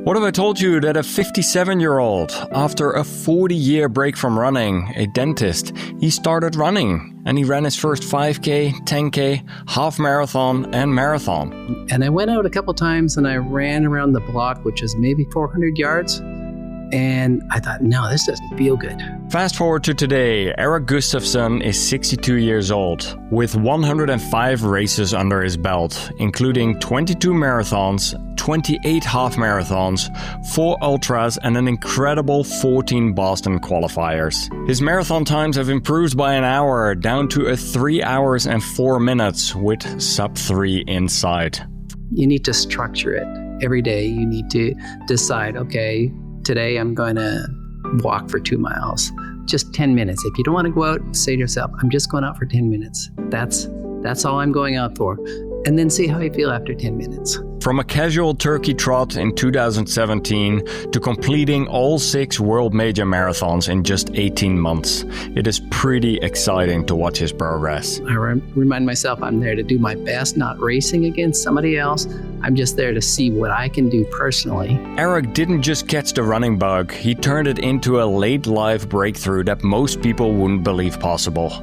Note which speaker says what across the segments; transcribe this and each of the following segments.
Speaker 1: What if I told you that a 57-year-old, after a 40-year break from running, a dentist, he started running and he ran his first 5K, 10K, half marathon and marathon.
Speaker 2: And I went out a couple times and I ran around the block, which is maybe 400 yards. And I thought, no, this doesn't feel good.
Speaker 1: Fast forward to today, Erik Gustavsen is 62 years old, with 105 races under his belt, including 22 marathons, 28 half marathons, 4 ultras, and an incredible 14 Boston qualifiers. His marathon times have improved by an hour, down to a 3 hours and 4 minutes, with sub-3 inside.
Speaker 2: You need to structure it. Every day you need to decide, okay, today I'm going to walk for 2 miles, just 10 minutes. If you don't want to go out, say to yourself, I'm just going out for 10 minutes. That's all I'm going out for. And then see how you feel after 10 minutes.
Speaker 1: From a casual turkey trot in 2017 to completing all 6 world major marathons in just 18 months, it is pretty exciting to watch his progress.
Speaker 2: I remind myself I'm there to do my best, not racing against somebody else. I'm just there to see what I can do personally.
Speaker 1: Erik didn't just catch the running bug, he turned it into a late life breakthrough that most people wouldn't believe possible.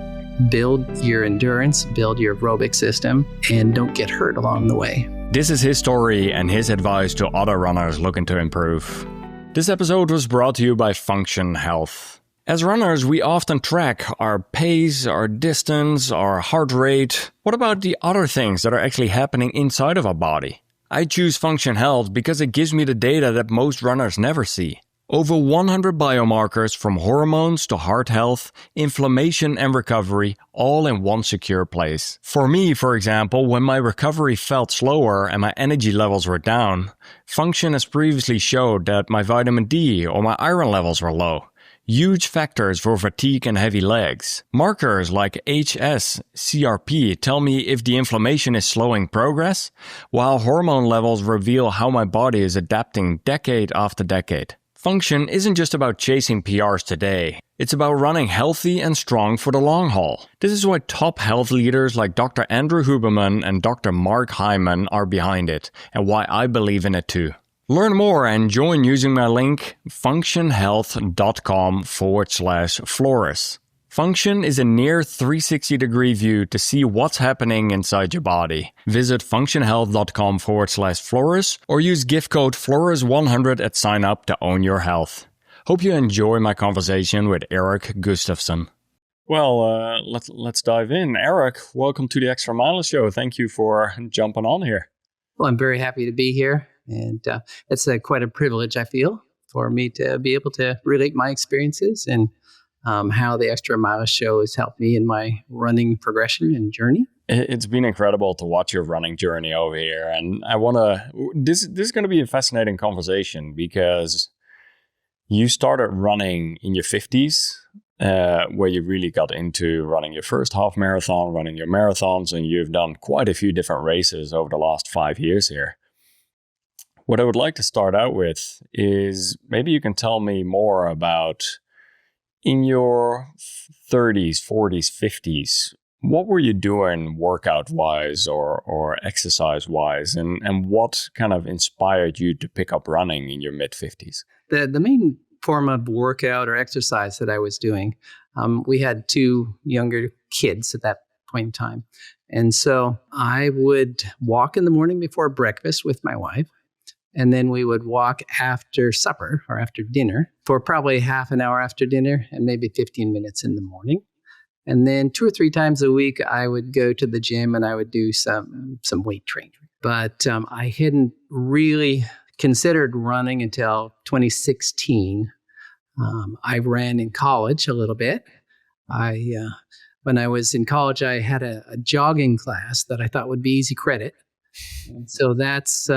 Speaker 2: Build your endurance, build your aerobic system, and don't get hurt along the way.
Speaker 1: This is his story and his advice to other runners looking to improve. This episode was brought to you by Function Health. As runners, we often track our pace, our distance, our heart rate. What about the other things that are actually happening inside of our body? I choose Function Health because it gives me the data that most runners never see. Over 100 biomarkers from hormones to heart health, inflammation and recovery, all in one secure place. For me, for example, when my recovery felt slower and my energy levels were down, Function has previously showed that my vitamin D or my iron levels were low. Huge factors for fatigue and heavy legs. Markers like HS, CRP tell me if the inflammation is slowing progress, while hormone levels reveal how my body is adapting decade after decade. Function isn't just about chasing PRs today. It's about running healthy and strong for the long haul. This is why top health leaders like Dr. Andrew Huberman and Dr. Mark Hyman are behind it, and why I believe in it too. Learn more and join using my link functionhealth.com/Floris. Function is a near 360-degree view to see what's happening inside your body. Visit functionhealth.com/Floris or use gift code FLORIS100 at sign up to own your health. Hope you enjoy my conversation with Erik Gustavsen. Well, let's dive in. Erik, welcome to the Extra Mile Show. Thank you for jumping on here.
Speaker 2: Well, I'm very happy to be here. And it's quite a privilege, I feel, for me to be able to relate my experiences and how the Extra Mile Show has helped me in my running progression and journey.
Speaker 1: It's been incredible to watch your running journey over here. And this is going to be a fascinating conversation because you started running in your 50s, where you really got into running your first half marathon, running your marathons, and you've done quite a few different races over the last 5 years here. What I would like to start out with is maybe you can tell me more about in your 30s, 40s, 50s, what were you doing workout-wise or exercise-wise, and what kind of inspired you to pick up running in your mid-50s?
Speaker 2: The main form of workout or exercise that I was doing, we had 2 younger kids at that point in time. And so I would walk in the morning before breakfast with my wife. And then we would walk after supper or after dinner for probably half an hour after dinner and maybe 15 minutes in the morning. And then 2 or 3 times a week, I would go to the gym and I would do some weight training. But I hadn't really considered running until 2016. I ran in college a little bit. When I was in college, I had a jogging class that I thought would be easy credit. And so that's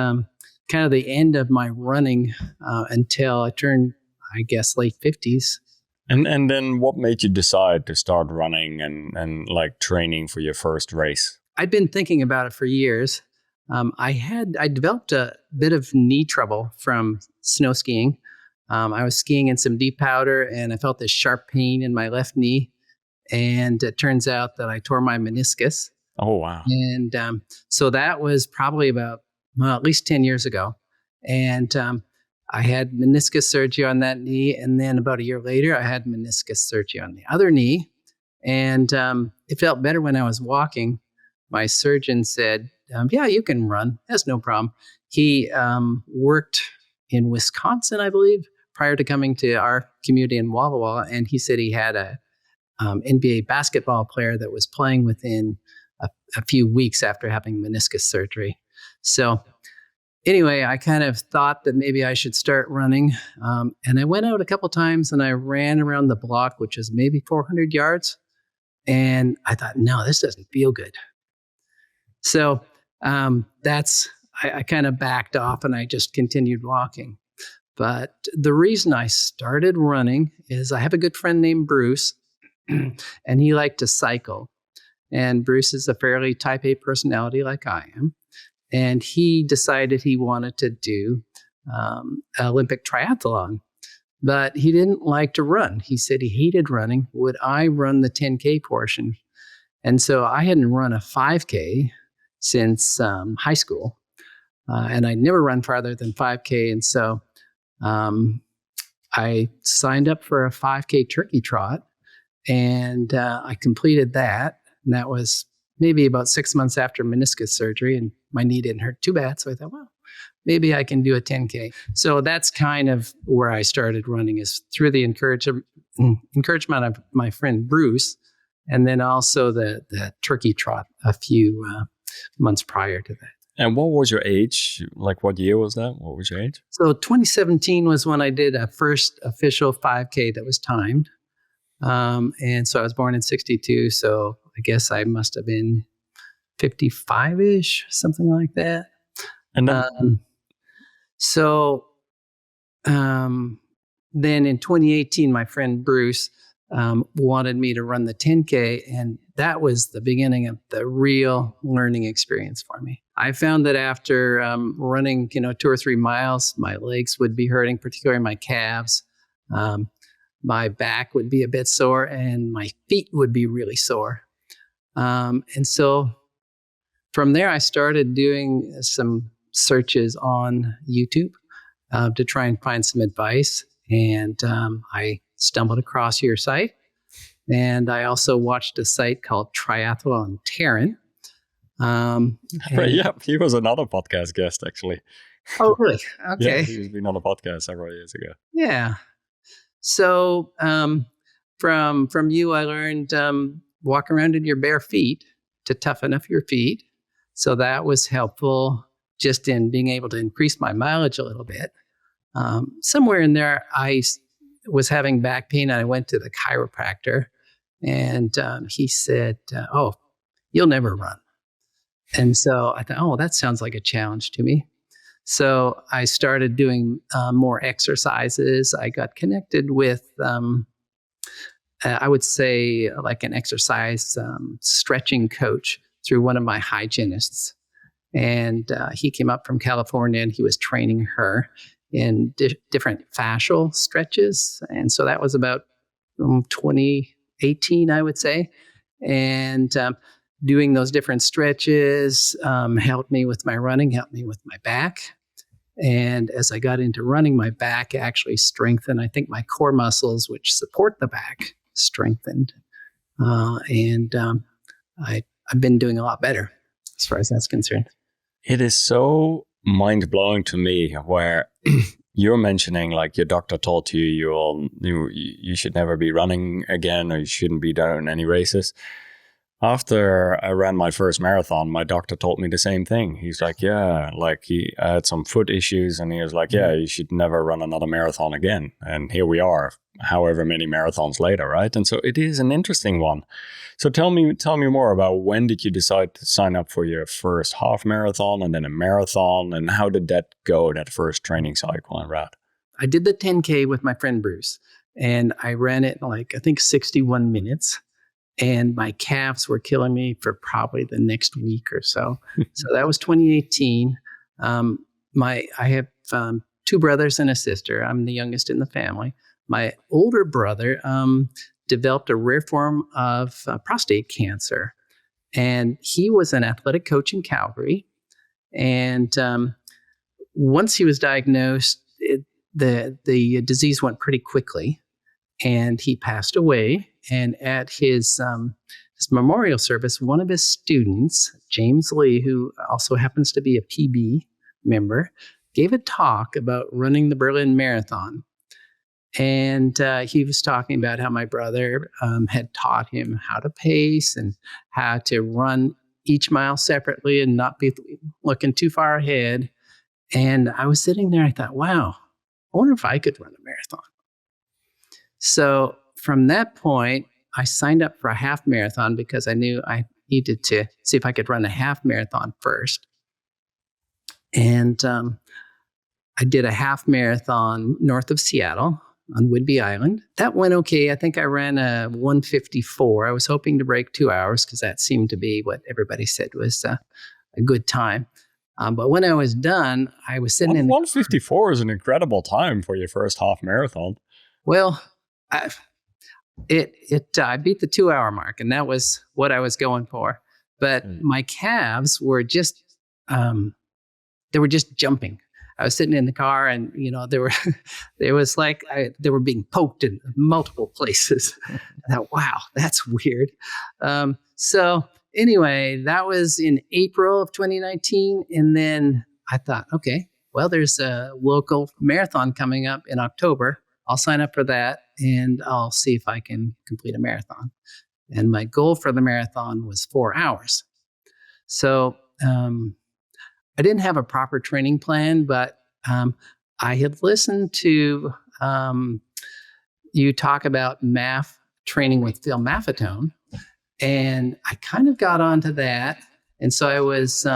Speaker 2: kind of the end of my running until I turned, I guess, late 50s.
Speaker 1: And then what made you decide to start running and like training for your first race?
Speaker 2: I'd been thinking about it for years. I developed a bit of knee trouble from snow skiing. I was skiing in some deep powder and I felt this sharp pain in my left knee. And it turns out that I tore my meniscus.
Speaker 1: Oh, wow.
Speaker 2: And so that was probably about at least 10 years ago. And I had meniscus surgery on that knee. And then about a year later, I had meniscus surgery on the other knee. And it felt better when I was walking. My surgeon said, yeah, you can run. That's no problem. He worked in Wisconsin, I believe, prior to coming to our community in Walla Walla. And he said he had a NBA basketball player that was playing within a few weeks after having meniscus surgery. So anyway, I kind of thought that maybe I should start running. And I went out a couple times and I ran around the block, which is maybe 400 yards. And I thought, no, this doesn't feel good. So I kind of backed off and I just continued walking. But the reason I started running is I have a good friend named Bruce, and he liked to cycle. And Bruce is a fairly type A personality like I am. And he decided he wanted to do Olympic triathlon. But he didn't like to run. He said he hated running. Would I run the 10K portion? And so I hadn't run a 5K since high school. And I'd never run farther than 5K. And so I signed up for a 5K turkey trot. And I completed that. And that was maybe about 6 months after meniscus surgery. And my knee didn't hurt too bad. So I thought, well, maybe I can do a 10K. So that's kind of where I started running, is through the encouragement of my friend Bruce, and then also the turkey trot a few months prior to that.
Speaker 1: And what was your age? Like, what year was that? What was your age?
Speaker 2: So 2017 was when I did a first official 5K that was timed. And so I was born in 62. So I guess I must have been 55-ish, something like that.
Speaker 1: And then,
Speaker 2: then in 2018, my friend Bruce wanted me to run the 10K, and that was the beginning of the real learning experience for me. I found that after running, 2 or 3 miles, my legs would be hurting, particularly my calves. My back would be a bit sore, and my feet would be really sore. And so from there, I started doing some searches on YouTube to try and find some advice. And I stumbled across your site. And I also watched a site called Triathlon Terran.
Speaker 1: Yeah, he was another podcast guest, actually.
Speaker 2: Oh, really? Okay.
Speaker 1: Yeah, he's been on a podcast several years ago.
Speaker 2: Yeah. So from you, I learned walk around in your bare feet to toughen up your feet. So that was helpful just in being able to increase my mileage a little bit. Somewhere in there, I was having back pain, and I went to the chiropractor, and he said, oh, you'll never run. And so I thought, oh, that sounds like a challenge to me. So I started doing more exercises. I got connected with, I would say, like an exercise stretching coach through one of my hygienists. And he came up from California, and he was training her in different fascial stretches. And so that was about 2018, I would say. And doing those different stretches helped me with my running, helped me with my back. And as I got into running, my back actually strengthened. I think my core muscles, which support the back, strengthened. And I've been doing a lot better as far as that's concerned.
Speaker 1: It is so mind-blowing to me where you're mentioning, like, your doctor told you you should never be running again, or you shouldn't be doing any races. After I ran my first marathon, my doctor told me the same thing. He's like, yeah, like he had some foot issues, and he was like, yeah, you should never run another marathon again. And here we are, however many marathons later, right? And so it is an interesting one. So tell me more about, when did you decide to sign up for your first half marathon and then a marathon, and how did that go, that first training cycle and route?
Speaker 2: I did the 10K with my friend Bruce, and I ran it in I think 61 minutes. And my calves were killing me for probably the next week or so. So that was 2018. I have 2 brothers and a sister. I'm the youngest in the family. My older brother developed a rare form of prostate cancer. And he was an athletic coach in Calgary. And once he was diagnosed, the disease went pretty quickly, and he passed away. And at his memorial service, one of his students, James Lee, who also happens to be a PB member, gave a talk about running the Berlin Marathon. And he was talking about how my brother had taught him how to pace and how to run each mile separately and not be looking too far ahead. And I was sitting there, I thought, wow, I wonder if I could run a marathon. So from that point, I signed up for a half marathon because I knew I needed to see if I could run a half marathon first. And I did a half marathon north of Seattle on Whidbey Island. That went okay. I think I ran a 1:54. I was hoping to break 2 hours because that seemed to be what everybody said was a good time. But when I was done, I was sitting in
Speaker 1: 1:54 is an incredible time for your first half marathon.
Speaker 2: Well, I beat the 2 hour mark, and that was what I was going for. But my calves were just they were just jumping. I was sitting in the car, and they were being poked in multiple places. I thought, wow, that's weird. So anyway, that was in April of 2019, and then I thought, okay, well, there's a local marathon coming up in October. I'll sign up for that, and I'll see if I can complete a marathon. And my goal for the marathon was 4 hours. So I didn't have a proper training plan, but I had listened to you talk about MAF training with Phil Maffetone, and I kind of got onto that. And so I was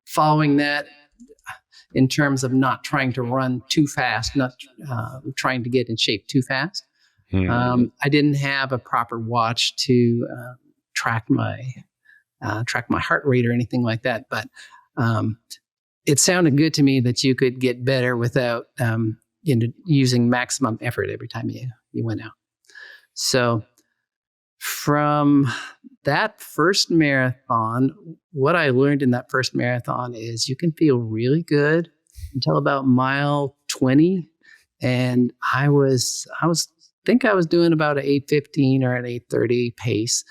Speaker 2: following that in terms of not trying to run too fast, not trying to get in shape too fast. I didn't have a proper watch to track my heart rate or anything like that, but it sounded good to me that you could get better without using maximum effort every time you went out. So from that first marathon, what I learned in that first marathon is you can feel really good until about mile 20. And I think I was doing about an 8:15 or an 8:30 pace.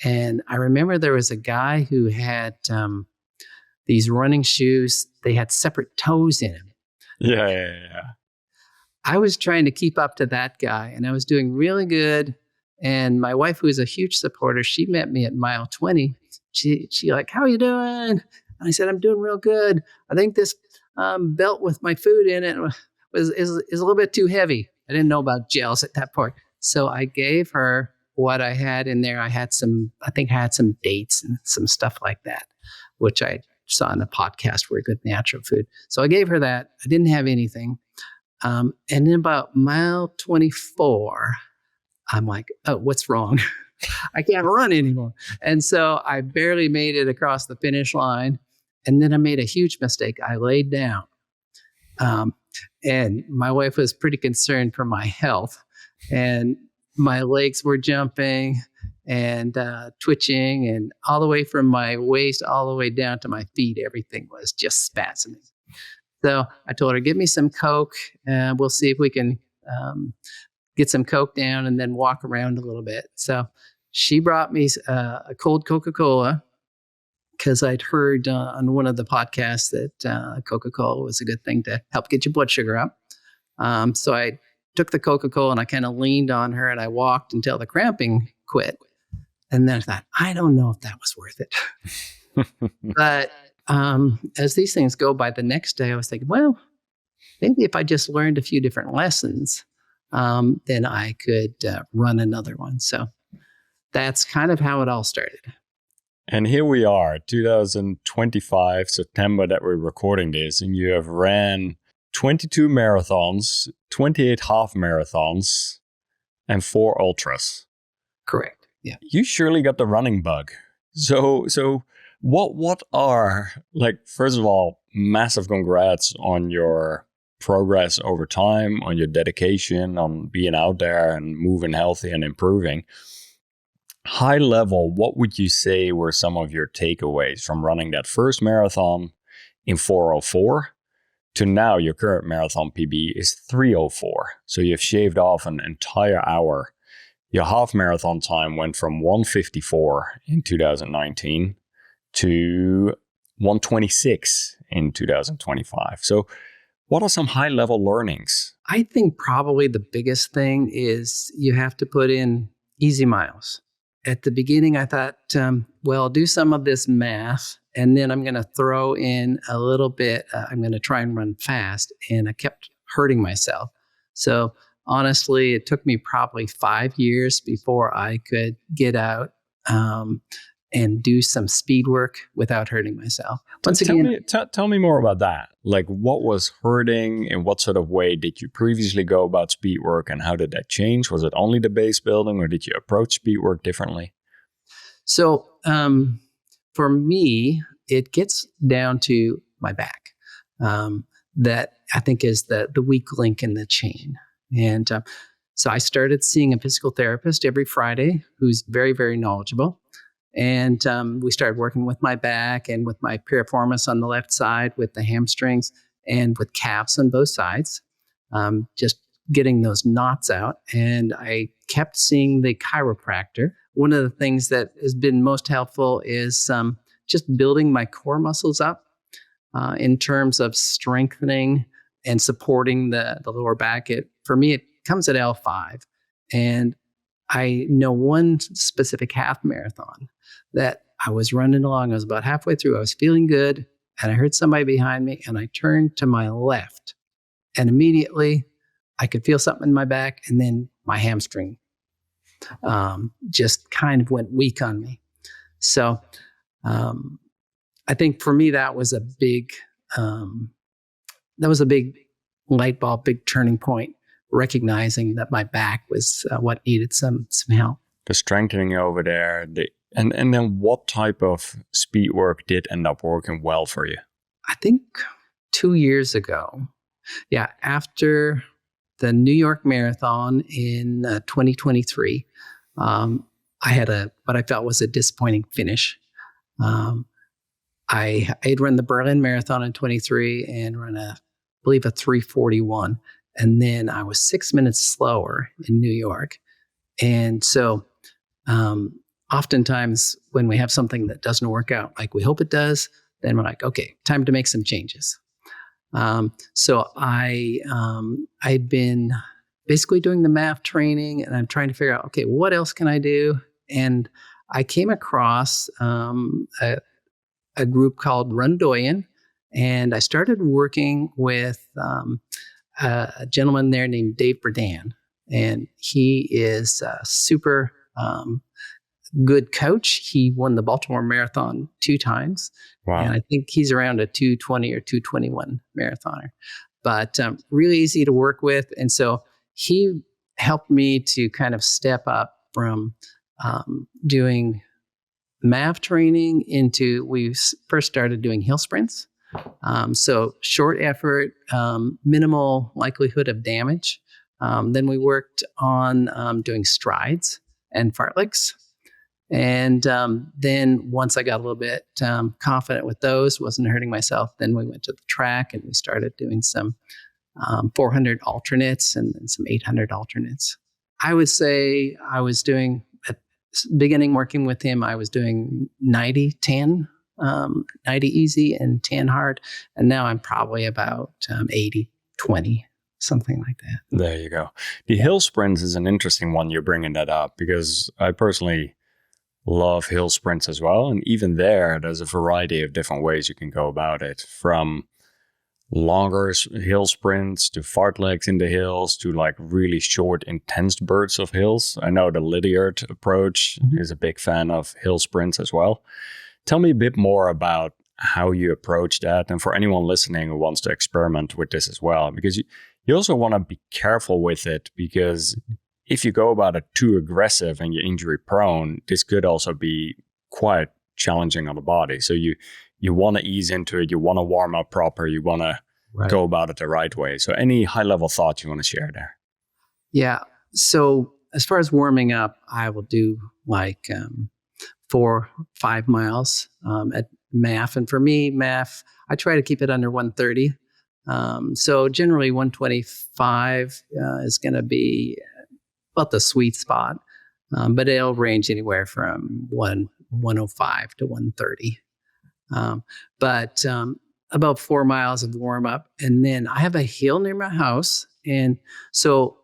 Speaker 2: And I remember there was a guy who had these running shoes. They had separate toes in them.
Speaker 1: Yeah.
Speaker 2: I was trying to keep up to that guy, and I was doing really good. And my wife, who is a huge supporter, she met me at mile 20. She like, how are you doing? And I said, I'm doing real good. I think this belt with my food in it is a little bit too heavy. I didn't know about gels at that point. So I gave her what I had in there. I had some dates and some stuff like that, which I saw in the podcast were good natural food. So I gave her that. I didn't have anything. And then about mile 24, I'm like, oh, what's wrong? I can't run anymore. And so I barely made it across the finish line. And then I made a huge mistake. I laid down. And my wife was pretty concerned for my health. And my legs were jumping and twitching, and all the way from my waist all the way down to my feet, everything was just spasming. So I told her, give me some Coke, and we'll see if we can get some Coke down and then walk around a little bit. So she brought me a cold Coca-Cola because I'd heard on one of the podcasts that Coca-Cola was a good thing to help get your blood sugar up. So I took the Coca-Cola and I kind of leaned on her and I walked until the cramping quit. And then I thought, I don't know if that was worth it. But as these things go by, the next day I was thinking, well, maybe if I just learned a few different lessons, then I could run another one. So that's kind of how it all started.
Speaker 1: And here we are, 2025, September that we're recording this, and you have ran 22 marathons, 28 half marathons, and 4 ultras.
Speaker 2: Correct. Yeah.
Speaker 1: You surely got the running bug. So what are, like, first of all, massive congrats on your progress over time, on your dedication, on being out there and moving healthy and improving. High level, what would you say were some of your takeaways from running that first marathon in 4:04 to now your current marathon PB is 3:04. So you've shaved off an entire hour. Your half marathon time went from 1:54 in 2019 to 1:26 in 2025. So what are some high-level learnings?
Speaker 2: I think probably the biggest thing is you have to put in easy miles. At the beginning, I thought, well, I'll do some of this math, and then I'm going to throw in a little bit. I'm going to try and run fast, and I kept hurting myself. So honestly, it took me probably 5 years before I could get out and do some speed work without hurting myself.
Speaker 1: Tell me more about that. Like, what was hurting? In what sort of way did you previously go about speed work, and how did that change? Was it only the base building, or did you approach speed work differently?
Speaker 2: So for me, it gets down to my back. That I think is the weak link in the chain. And so I started seeing a physical therapist every Friday who's very, very knowledgeable. And we started working with my back and with my piriformis on the left side, with the hamstrings, and with calves on both sides, just getting those knots out. And I kept seeing the chiropractor. One of the things that has been most helpful is just building my core muscles up in terms of strengthening and supporting the lower back. For me, it comes at L5. And I know one specific half marathon that I was running along. I was about halfway through. I was feeling good, and I heard somebody behind me, and I turned to my left, and immediately I could feel something in my back, and then my hamstring just kind of went weak on me. So I think for me that was a big light bulb, big turning point, recognizing that my back was what needed some help.
Speaker 1: The strengthening over there, and then what type of speed work did end up working well for you?
Speaker 2: I think 2 years ago, after the New York Marathon in 2023, I had what I felt was a disappointing finish. I had run the Berlin Marathon in 23 and run I believe a 3:41. And then I was 6 minutes slower in New York. And so oftentimes when we have something that doesn't work out like we hope it does, then we're like, okay, time to make some changes. So I'd been basically doing the math training, and I'm trying to figure out, okay, what else can I do? And I came across a group called Rundoyen, and I started working with a gentleman there named Dave Berdan, and he is a super good coach. He won the Baltimore Marathon 2 times.
Speaker 1: Wow.
Speaker 2: And I think he's around a 2:20 or 2:21 marathoner, but really easy to work with. And so he helped me to kind of step up from doing MAV training into, we first started doing hill sprints. So short effort, minimal likelihood of damage. Then we worked on doing strides and fartleks. And then once I got a little bit confident with those, wasn't hurting myself, then we went to the track and we started doing some 400 alternates and some 800 alternates. I would say I was doing, at the beginning working with him, I was doing 90-10. 90 easy and 10 hard. And now I'm probably about 80-20, something like that.
Speaker 1: There you go. The hill sprints is an interesting one. You're bringing that up because I personally love hill sprints as well. And even there's a variety of different ways you can go about it, from longer hill sprints to fartleks in the hills to like really short, intense bursts of hills. I know the Lydiard approach is a big fan of hill sprints as well. Tell me a bit more about how you approach that. And for anyone listening who wants to experiment with this as well, because you also want to be careful with it, because if you go about it too aggressive and you're injury prone, this could also be quite challenging on the body. So you want to ease into it. You want to warm up proper. You want to go about it the right way. So any high level thoughts you want to share there?
Speaker 2: Yeah. So as far as warming up, I will do like 4-5 miles at MAF. And for me, MAF, I try to keep it under 130. So generally 125 is going to be about the sweet spot, but it'll range anywhere from 105 to 130. But about 4 miles of warm up. And then I have a hill near my house. And so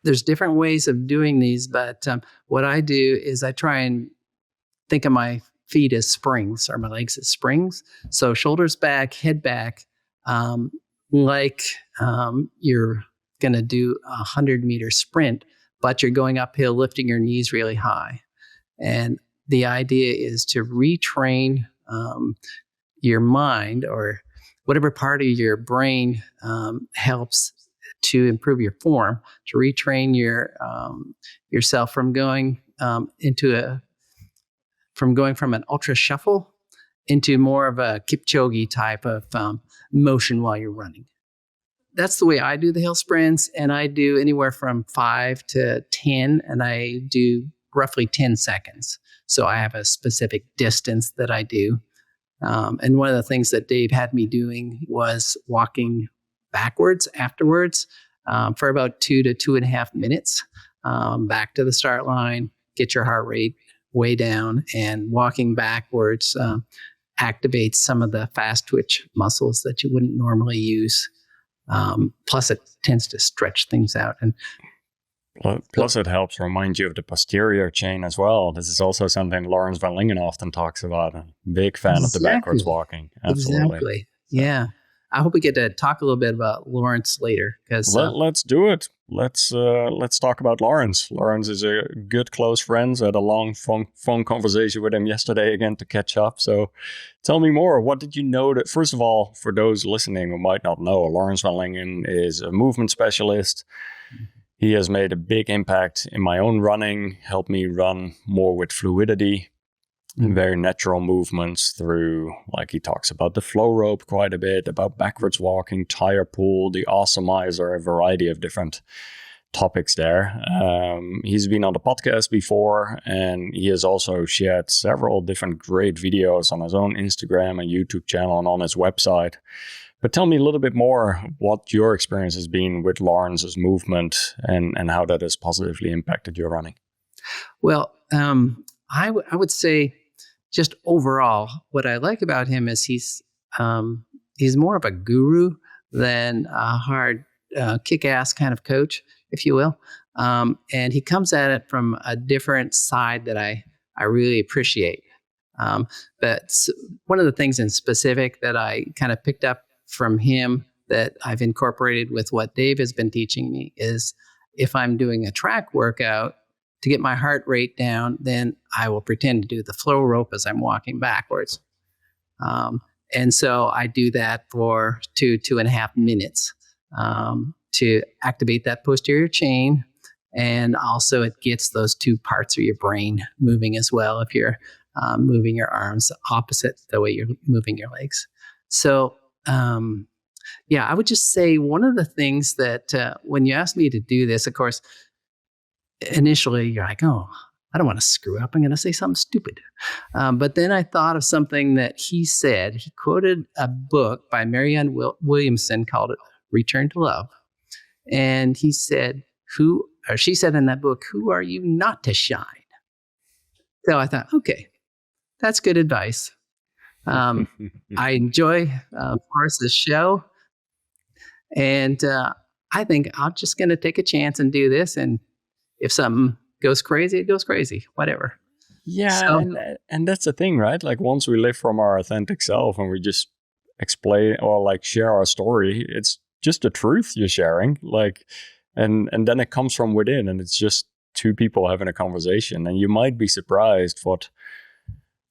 Speaker 2: there's different ways of doing these, but what I do is I try and think of my feet as springs or my legs as springs. So shoulders back, head back, like you're going to do a 100-meter sprint, but you're going uphill, lifting your knees really high. And the idea is to retrain your mind, or whatever part of your brain helps to improve your form, to retrain yourself from going from an ultra shuffle into more of a Kipchoge type of motion while you're running. That's the way I do the hill sprints, and I do anywhere from 5 to 10, and I do roughly 10 seconds. So I have a specific distance that I do. And one of the things that Dave had me doing was walking backwards afterwards for about 2 to 2.5 minutes back to the start line, get your heart rate way down, and walking backwards activates some of the fast twitch muscles that you wouldn't normally use. Plus it tends to stretch things out. And
Speaker 1: plus it helps remind you of the posterior chain as well. This is also something Lawrence van Lingen often talks about. A big fan of the backwards walking. Absolutely.
Speaker 2: Exactly. Yeah. I hope we get to talk a little bit about Lawrence later.
Speaker 1: Let's do it. Let's talk about Lawrence. Lawrence is a good close friend. I had a long phone conversation with him yesterday again to catch up. So tell me more. What did you know? First of all, for those listening who might not know, Lawrence van Lingen is a movement specialist. He has made a big impact in my own running, helped me run more with fluidity, very natural movements through, like he talks about the flow rope quite a bit, about backwards walking, tire pull, the awesomizer, a variety of different topics there. He's been on the podcast before, and he has also shared several different great videos on his own Instagram and YouTube channel and on his website. But tell me a little bit more what your experience has been with Lawrence's movement and how that has positively impacted your running.
Speaker 2: Well, I would say just overall, what I like about him is he's more of a guru than a hard kick-ass kind of coach, if you will. And he comes at it from a different side that I really appreciate. But one of the things in specific that I kind of picked up from him that I've incorporated with what Dave has been teaching me is if I'm doing a track workout to get my heart rate down, then I will pretend to do the flow rope as I'm walking backwards. And so I do that for 2.5 minutes to activate that posterior chain. And also it gets those two parts of your brain moving as well if you're moving your arms opposite the way you're moving your legs. So I would just say one of the things that when you asked me to do this, of course, initially you're like, oh, I don't want to screw up. I'm going to say something stupid. But then I thought of something that he said. He quoted a book by Marianne Williamson called it Return to Love. And he said, she said in that book, who are you not to shine? So I thought, okay, that's good advice. I enjoy Floris's show, and I think I'm just going to take a chance and do this. And if something goes crazy, it goes crazy. Whatever.
Speaker 1: Yeah, and that's the thing, right? Like once we live from our authentic self and we just explain or like share our story, it's just the truth you're sharing. Like, and then it comes from within, and it's just two people having a conversation, and you might be surprised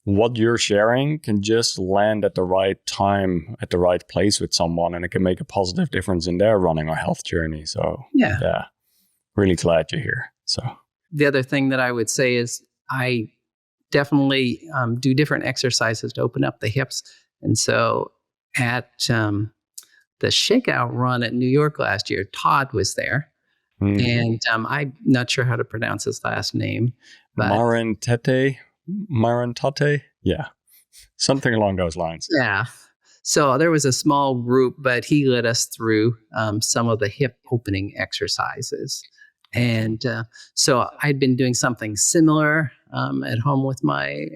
Speaker 1: what you're sharing can just land at the right time, at the right place with someone, and it can make a positive difference in their running or health journey. So yeah, really glad you're here. So
Speaker 2: the other thing that I would say is I definitely do different exercises to open up the hips. And so at the Shakeout run at New York last year, Todd was there. And I'm not sure how to pronounce his last name.
Speaker 1: Marin Tate? Yeah, something along those lines.
Speaker 2: Yeah. So there was a small group, but he led us through some of the hip opening exercises. And so I'd been doing something similar at home with my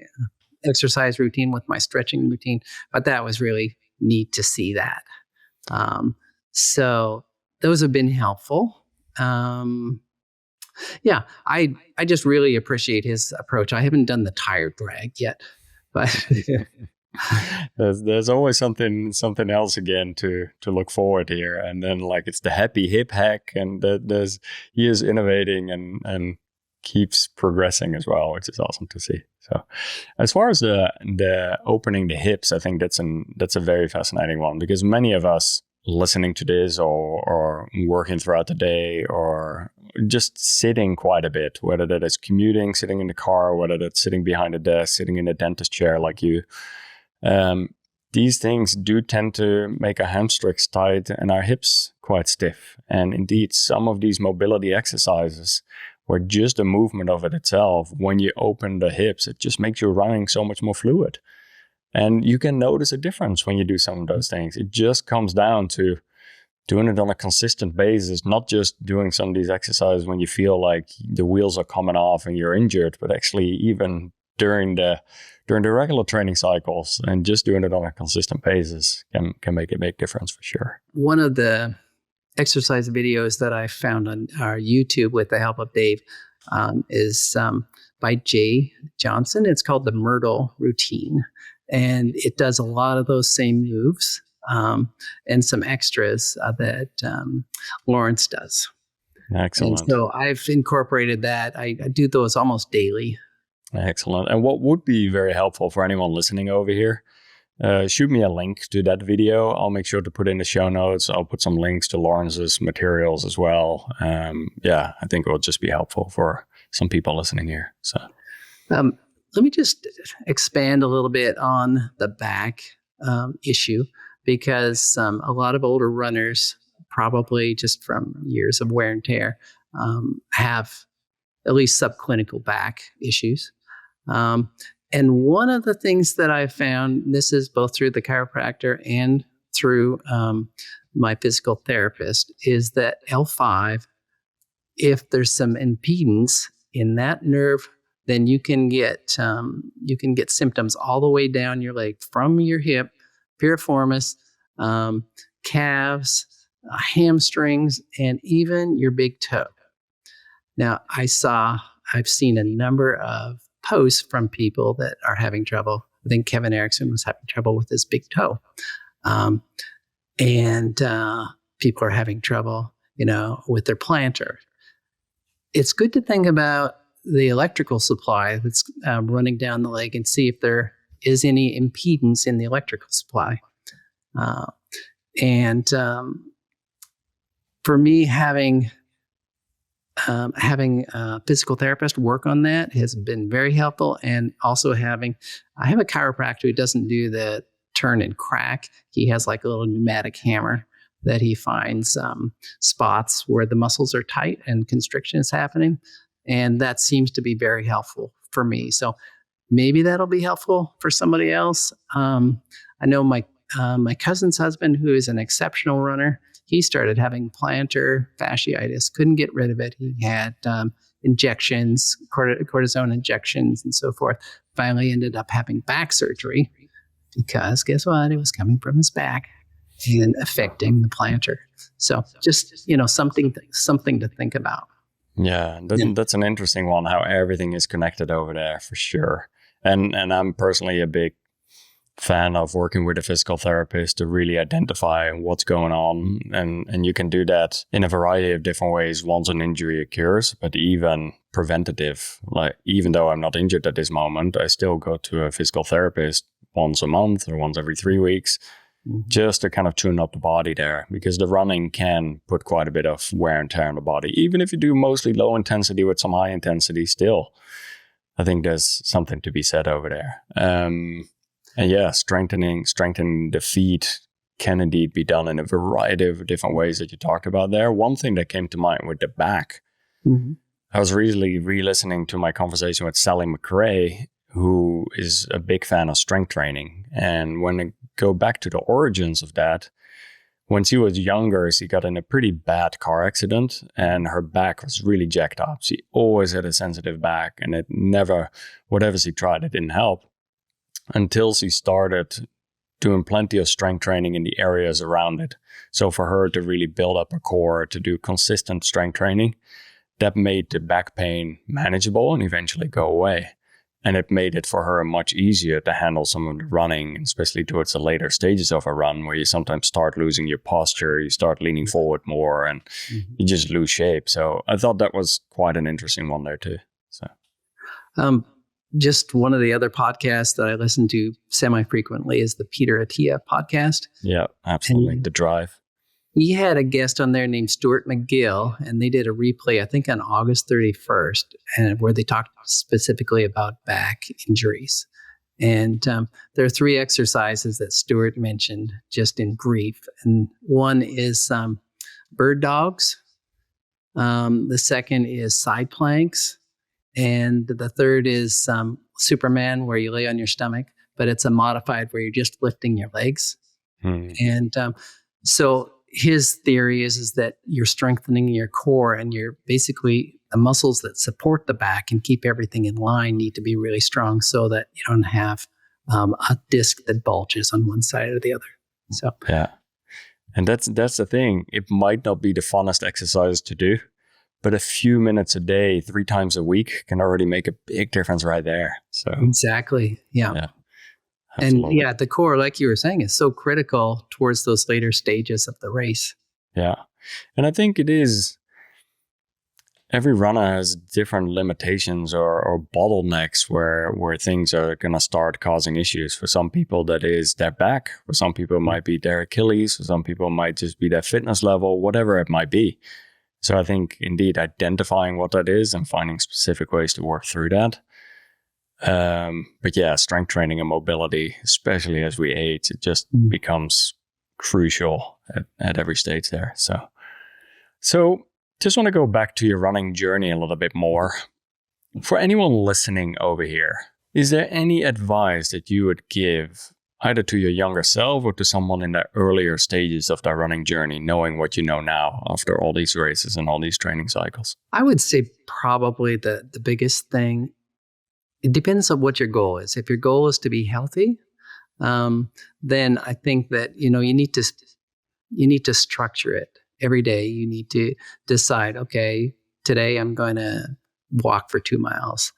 Speaker 2: exercise routine, with my stretching routine, but that was really neat to see that. So those have been helpful. Yeah, I just really appreciate his approach. I haven't done the tire drag yet, but
Speaker 1: there's always something else again to look forward here, and then like it's the happy hip hack, and he is innovating and keeps progressing as well, which is awesome to see. So as far as the opening the hips, I think that's a very fascinating one, because many of us listening to this or working throughout the day or just sitting quite a bit, whether that is commuting, sitting in the car, whether that's sitting behind a desk, sitting in a dentist chair like you, these things do tend to make our hamstrings tight and our hips quite stiff. And indeed, some of these mobility exercises, where just the movement of it itself, when you open the hips, it just makes your running so much more fluid. And you can notice a difference when you do some of those things. It just comes down to doing it on a consistent basis, not just doing some of these exercises when you feel like the wheels are coming off and you're injured, but actually even during the regular training cycles, and just doing it on a consistent basis can make a big difference for sure.
Speaker 2: One of the exercise videos that I found on our YouTube with the help of Dave is by Jay Johnson. It's called the Myrtle Routine. And it does a lot of those same moves and some extras that Lawrence does.
Speaker 1: Excellent.
Speaker 2: And so I've incorporated that. I do those almost daily.
Speaker 1: Excellent. And what would be very helpful for anyone listening over here, shoot me a link to that video. I'll make sure to put in the show notes. I'll put some links to Lawrence's materials as well. I think it will just be helpful for some people listening here. So,
Speaker 2: let me just expand a little bit on the back issue, because a lot of older runners, probably just from years of wear and tear, have at least subclinical back issues. And one of the things that I found, this is both through the chiropractor and through my physical therapist, is that L5, if there's some impedance in that nerve, then you can get symptoms all the way down your leg, from your hip, piriformis, calves, hamstrings, and even your big toe. Now, I've seen a number of posts from people that are having trouble. I think Kevin Erickson was having trouble with his big toe. And people are having trouble, with their plantar. It's good to think about the electrical supply that's running down the leg and see if there is any impedance in the electrical supply. For me, having a physical therapist work on that has been very helpful. And also I have a chiropractor who doesn't do the turn and crack. He has like a little pneumatic hammer that he finds spots where the muscles are tight and constriction is happening. And that seems to be very helpful for me. So maybe that'll be helpful for somebody else. I know my cousin's husband, who is an exceptional runner, he started having plantar fasciitis, couldn't get rid of it. He had injections, cortisone injections and so forth. Finally ended up having back surgery because guess what? It was coming from his back and affecting the plantar. So just, something to think about.
Speaker 1: Yeah, that's an interesting one, how everything is connected over there for sure. And I'm personally a big fan of working with a physical therapist to really identify what's going on. And you can do that in a variety of different ways once an injury occurs, but even preventative. Like, even though I'm not injured at this moment, I still go to a physical therapist once a month or once every 3 weeks, just to kind of tune up the body there, because the running can put quite a bit of wear and tear on the body. Even if you do mostly low intensity with some high intensity still, I think there's something to be said over there. And yeah, strengthening the feet can indeed be done in a variety of different ways that you talked about there. One thing that came to mind with the back, I was recently re-listening to my conversation with Sally McRae, who is a big fan of strength training. And when I go back to the origins of that, when she was younger, she got in a pretty bad car accident and her back was really jacked up. She always had a sensitive back, and it never, whatever she tried, it didn't help until she started doing plenty of strength training in the areas around it. So for her to really build up a core, to do consistent strength training, that made the back pain manageable and eventually go away. And it made it for her much easier to handle some of the running, especially towards the later stages of a run, where you sometimes start losing your posture, you start leaning forward more, and you just lose shape. So I thought that was quite an interesting one there too. So,
Speaker 2: just one of the other podcasts that I listen to semi-frequently is the Peter Attia podcast.
Speaker 1: Yeah, absolutely. And The Drive.
Speaker 2: He had a guest on there named Stuart McGill, and they did a replay, I think on August 31st, and where they talked specifically about back injuries. And there are 3 exercises that Stuart mentioned just in brief. And one is bird dogs. The second is side planks. And the third is Superman, where you lay on your stomach, but it's a modified where you're just lifting your legs. And so his theory is that you're strengthening your core, and you're basically the muscles that support the back and keep everything in line need to be really strong so that you don't have a disc that bulges on one side or the other. So
Speaker 1: yeah, and that's the thing. It might not be the funnest exercise to do, but a few minutes a day, 3 times a week can already make a big difference right there. So
Speaker 2: exactly, yeah. And yeah, the core, like you were saying, is so critical towards those later stages of the race.
Speaker 1: Yeah. And I think it is, every runner has different limitations or bottlenecks where things are going to start causing issues. For some people, that is their back. For some people, it might be their Achilles. For some people, it might just be their fitness level, whatever it might be. So I think, indeed, identifying what that is and finding specific ways to work through that. But yeah, strength training and mobility, especially as we age, it just becomes crucial at every stage there. So just want to go back to your running journey a little bit more. For anyone listening over here, is there any advice that you would give either to your younger self or to someone in the earlier stages of their running journey, knowing what you know now after all these races and all these training cycles? I
Speaker 2: would say probably the biggest thing, it depends on what your goal is. If your goal is to be healthy, then I think that you need to structure it every day. You need to decide, okay, today I'm going to walk for 2 miles.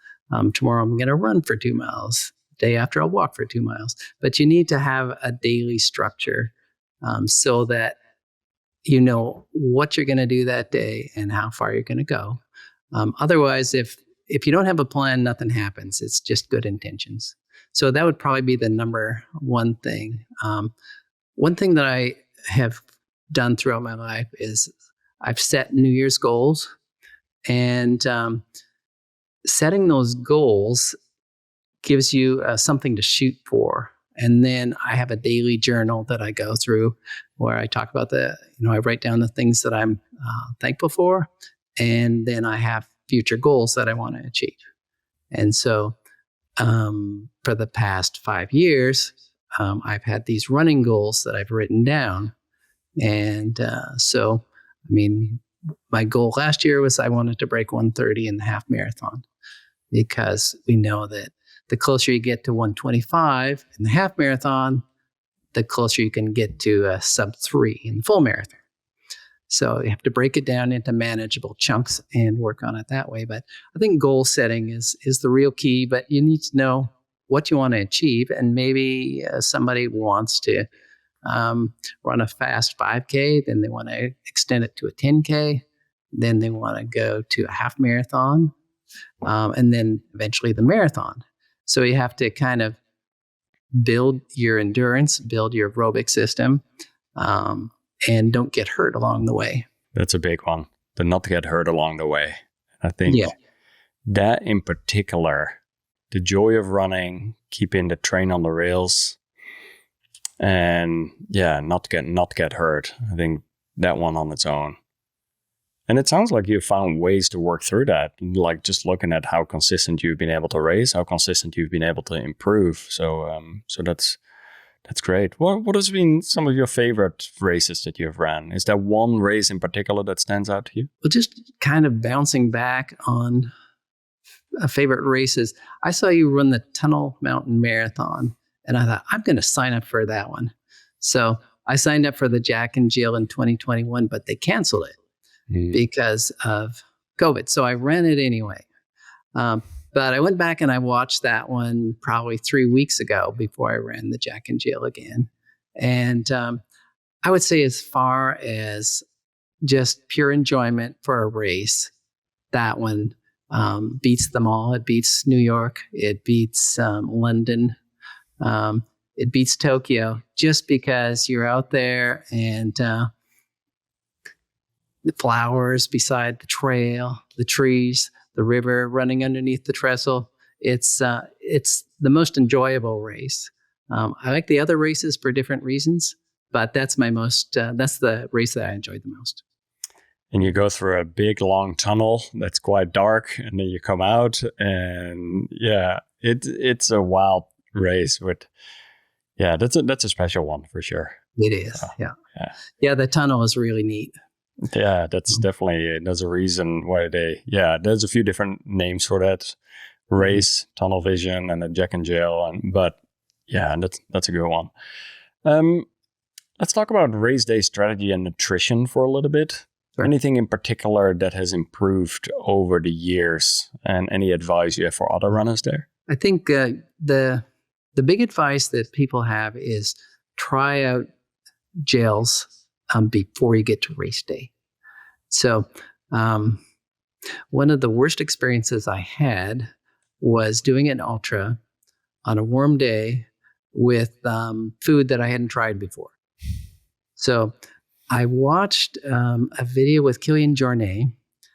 Speaker 2: Tomorrow I'm going to run for 2 miles. Day after I'll walk for 2 miles. But you need to have a daily structure so that you know what you're going to do that day and how far you're going to go. Otherwise, if you don't have a plan, nothing happens. It's just good intentions. So that would probably be the number one thing. One thing that I have done throughout my life is I've set New Year's goals, and setting those goals gives you something to shoot for. And then I have a daily journal that I go through where I talk about I write down the things that I'm thankful for, and then I have future goals that I want to achieve. And so for the past 5 years, I've had these running goals that I've written down. And my goal last year was I wanted to break 1:30 in the half marathon, because we know that the closer you get to 1:25 in the half marathon, the closer you can get to a sub 3 in the full marathon. So you have to break it down into manageable chunks and work on it that way. But I think goal setting is the real key, but you need to know what you want to achieve. And maybe somebody wants to run a fast 5K, then they want to extend it to a 10K, then they want to go to a half marathon, and then eventually the marathon. So you have to kind of build your endurance, build your aerobic system, and don't get hurt along the way.
Speaker 1: That's a big one, to not get hurt along the way. I think that in particular, the joy of running, keeping the train on the rails, and not get hurt. I think that one on its own. And it sounds like you found ways to work through that, like just looking at how consistent you've been able to race, how consistent you've been able to improve. So that's great. What has been some of your favorite races that you've ran? Is there one race in particular that stands out to you?
Speaker 2: Well, just kind of bouncing back on favorite races. I saw you run the Tunnel Mountain Marathon, and I thought, I'm going to sign up for that one. So I signed up for the Jack and Jill in 2021, but they canceled it because of COVID. So I ran it anyway. But I went back and I watched that one probably 3 weeks ago before I ran the Jack and Jill again. And I would say as far as just pure enjoyment for a race, that one beats them all. It beats New York. It beats London. It beats Tokyo, just because you're out there and the flowers beside the trail, the trees, the river running underneath the trestle. It's the most enjoyable race. I like the other races for different reasons, but that's that's the race that I enjoyed the most.
Speaker 1: And you go through a big long tunnel that's quite dark, and then you come out, and it's a wild race. That's a special one for sure.
Speaker 2: It is, yeah. The tunnel is really neat.
Speaker 1: Yeah, that's definitely, there's a reason why there's a few different names for that race, Tunnel Vision and the Jack and Jill, that's a good one. Let's talk about race day strategy and nutrition for a little bit. Sure. Anything in particular that has improved over the years, and any advice you have for other runners there?
Speaker 2: I think the big advice that people have is try out gels before you get to race day. So one of the worst experiences I had was doing an ultra on a warm day with food that I hadn't tried before. So I watched a video with Kilian Jornet,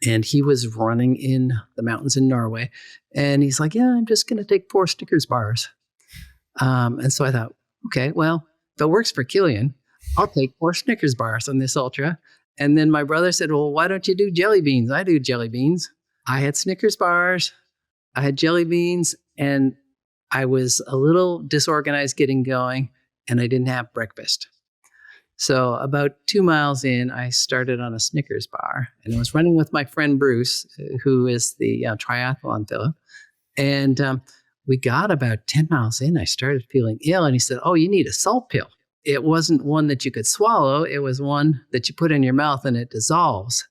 Speaker 2: and he was running in the mountains in Norway. And he's like, I'm just going to take 4 Snickers bars. And so I thought, okay, well, if it works for Kilian, I'll take 4 Snickers bars on this ultra. And then my brother said, well, why don't you do jelly beans? I do jelly beans. I had Snickers bars, I had jelly beans, and I was a little disorganized getting going, and I didn't have breakfast. So about 2 miles in, I started on a Snickers bar, and I was running with my friend Bruce, who is the triathlon fellow. And we got about 10 miles in, I started feeling ill, and he said, you need a salt pill. It wasn't one that you could swallow. It was one that you put in your mouth and it dissolves.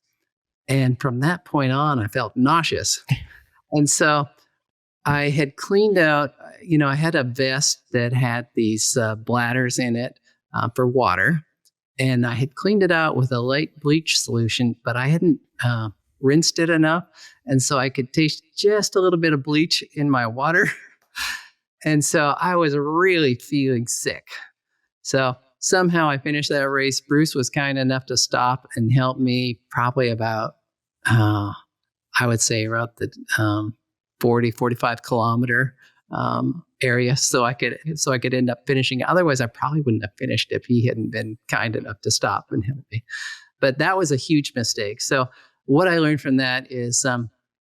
Speaker 2: And from that point on, I felt nauseous. And so I had cleaned out, I had a vest that had these bladders in it for water. And I had cleaned it out with a light bleach solution, but I hadn't rinsed it enough. And so I could taste just a little bit of bleach in my water. And so I was really feeling sick. So somehow I finished that race. Bruce was kind enough to stop and help me probably about, I would say around the 40, 45 kilometer area. So I could end up finishing. Otherwise, I probably wouldn't have finished if he hadn't been kind enough to stop and help me. But that was a huge mistake. So what I learned from that is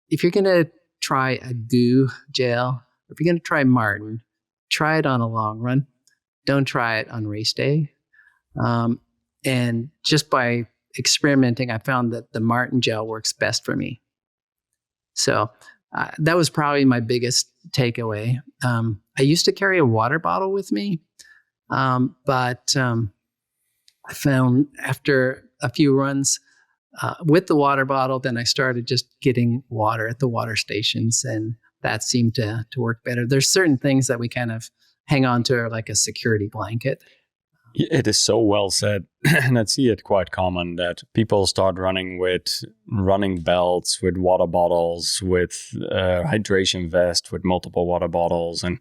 Speaker 2: if you're going to try a goo gel, if you're going to try Martin, try it on a long run. Don't try it on race day. And just by experimenting, I found that the Martin gel works best for me. So that was probably my biggest takeaway. I used to carry a water bottle with me, but I found after a few runs with the water bottle, then I started just getting water at the water stations, and that seemed to work better. There's certain things that we kind of hang on to like a security blanket.
Speaker 1: It is so well said. And I see it quite common that people start running with running belts, with water bottles, with hydration vest, with multiple water bottles. And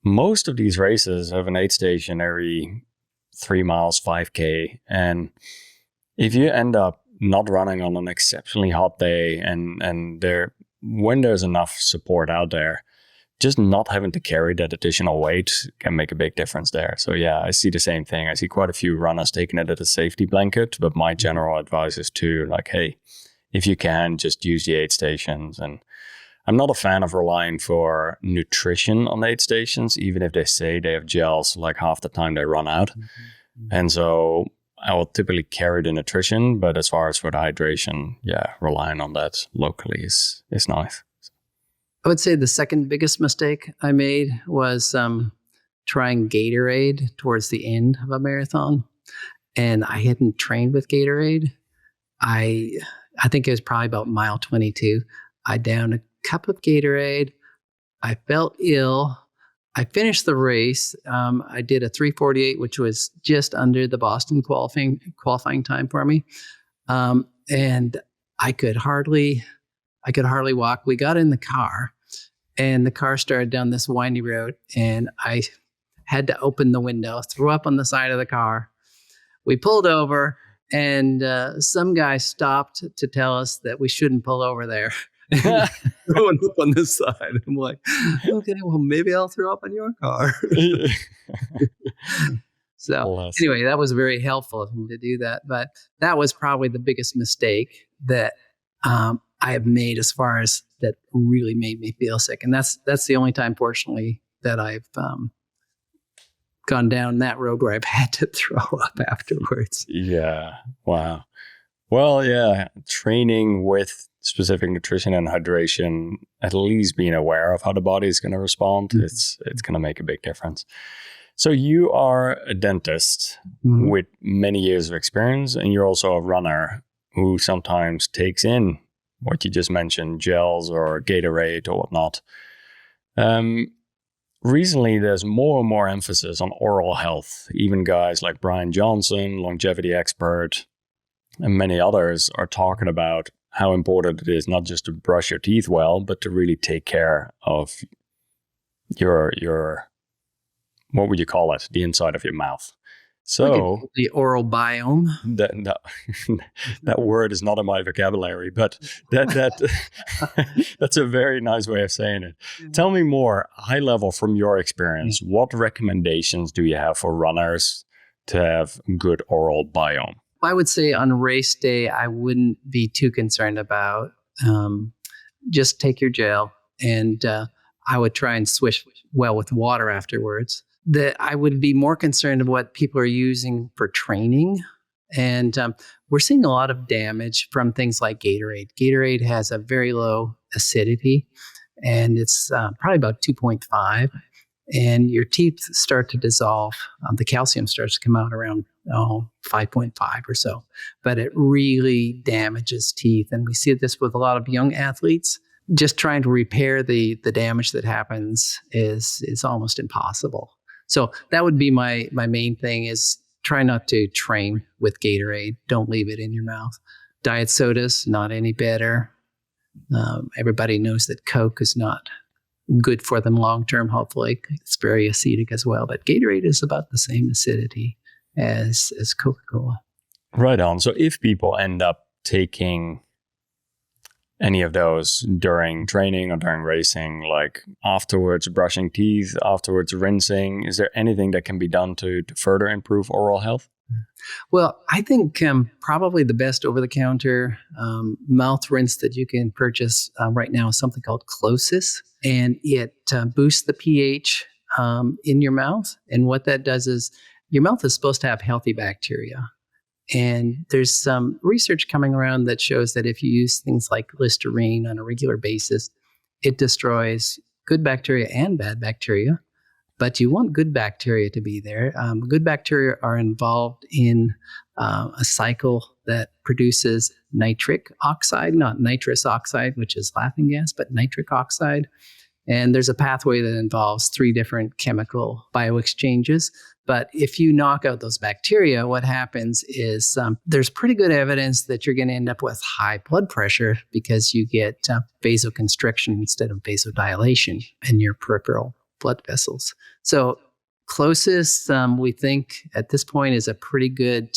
Speaker 1: most of these races have an aid station every 3 miles, 5K. And if you end up not running on an exceptionally hot day and when there's enough support out there, just not having to carry that additional weight can make a big difference there. So yeah, I see the same thing. I see quite a few runners taking it as a safety blanket, but my general advice is to like, hey, if you can, just use the aid stations. And I'm not a fan of relying for nutrition on aid stations, even if they say they have gels, like half the time they run out. Mm-hmm. And so I will typically carry the nutrition, but as far as for the hydration, yeah, relying on that locally is nice.
Speaker 2: I would say the second biggest mistake I made was trying Gatorade towards the end of a marathon. And I hadn't trained with Gatorade. I think it was probably about mile 22. I downed a cup of Gatorade. I felt ill. I finished the race. I did a 3:48, which was just under the Boston qualifying time for me. And I could hardly walk. We got in the car, and the car started down this windy road, and I had to open the window, threw up on the side of the car. We pulled over, and some guy stopped to tell us that we shouldn't pull over there. Throwing up on this side. I'm like, okay, well, maybe I'll throw up on your car. So anyway, that was very helpful of him to do that. But that was probably the biggest mistake that I have made as far as that really made me feel sick. And that's the only time, fortunately, that I've gone down that road where I've had to throw up afterwards.
Speaker 1: Yeah. Wow. Well, yeah, training with specific nutrition and hydration, at least being aware of how the body is going to respond, mm-hmm. it's going to make a big difference. So you are a dentist mm-hmm. with many years of experience, and you're also a runner who sometimes takes in what you just mentioned, gels or Gatorade or whatnot. Recently, there's more and more emphasis on oral health. Even guys like Brian Johnson, longevity expert, and many others are talking about how important it is not just to brush your teeth well, but to really take care of your what would you call it? The inside of your mouth. So
Speaker 2: like the oral biome.
Speaker 1: That word is not in my vocabulary, but that's a very nice way of saying it. Mm-hmm. Tell me more, high level from your experience. Mm-hmm. What recommendations do you have for runners to have good oral biome?
Speaker 2: I would say on race day, I wouldn't be too concerned about just take your gel, and I would try and swish well with water afterwards. That I would be more concerned of what people are using for training. And we're seeing a lot of damage from things like Gatorade. Gatorade has a very low acidity, and it's probably about 2.5. And your teeth start to dissolve. The calcium starts to come out around 5.5 or so. But it really damages teeth. And we see this with a lot of young athletes. Just trying to repair the damage that happens is almost impossible. So that would be my main thing is try not to train with Gatorade. Don't leave it in your mouth. Diet sodas, not any better. Everybody knows that Coke is not good for them long-term, hopefully. It's very acidic as well. But Gatorade is about the same acidity as Coca-Cola.
Speaker 1: Right on. So if people end up taking any of those during training or during racing, like afterwards brushing teeth, afterwards rinsing, is there anything that can be done to further improve oral health?
Speaker 2: Well, I think probably the best over-the-counter mouth rinse that you can purchase right now is something called Closis, and it boosts the pH in your mouth. And what that does is your mouth is supposed to have healthy bacteria. And there's some research coming around that shows that if you use things like Listerine on a regular basis, it destroys good bacteria and bad bacteria. But you want good bacteria to be there. Good bacteria are involved in a cycle that produces nitric oxide, not nitrous oxide, which is laughing gas, but nitric oxide. And there's a pathway that involves 3 different chemical bioexchanges. But if you knock out those bacteria, what happens is there's pretty good evidence that you're going to end up with high blood pressure because you get vasoconstriction instead of vasodilation in your peripheral blood vessels. So Closis, we think at this point is a pretty good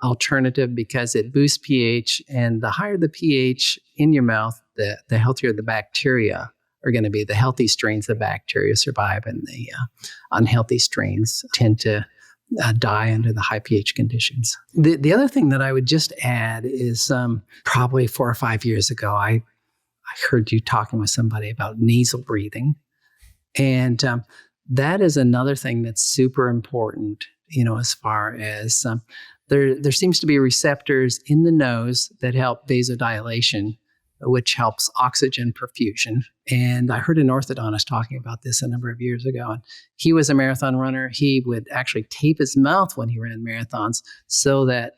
Speaker 2: alternative because it boosts pH, and the higher the pH in your mouth, the healthier the bacteria are going to be the healthy strains of bacteria survive, and the unhealthy strains tend to die under the high pH conditions. The other thing that I would just add is probably 4 or 5 years ago, I heard you talking with somebody about nasal breathing. And that is another thing that's super important, as far as there seems to be receptors in the nose that help vasodilation, which helps oxygen perfusion. And I heard an orthodontist talking about this a number of years ago. And he was a marathon runner. He would actually tape his mouth when he ran marathons so that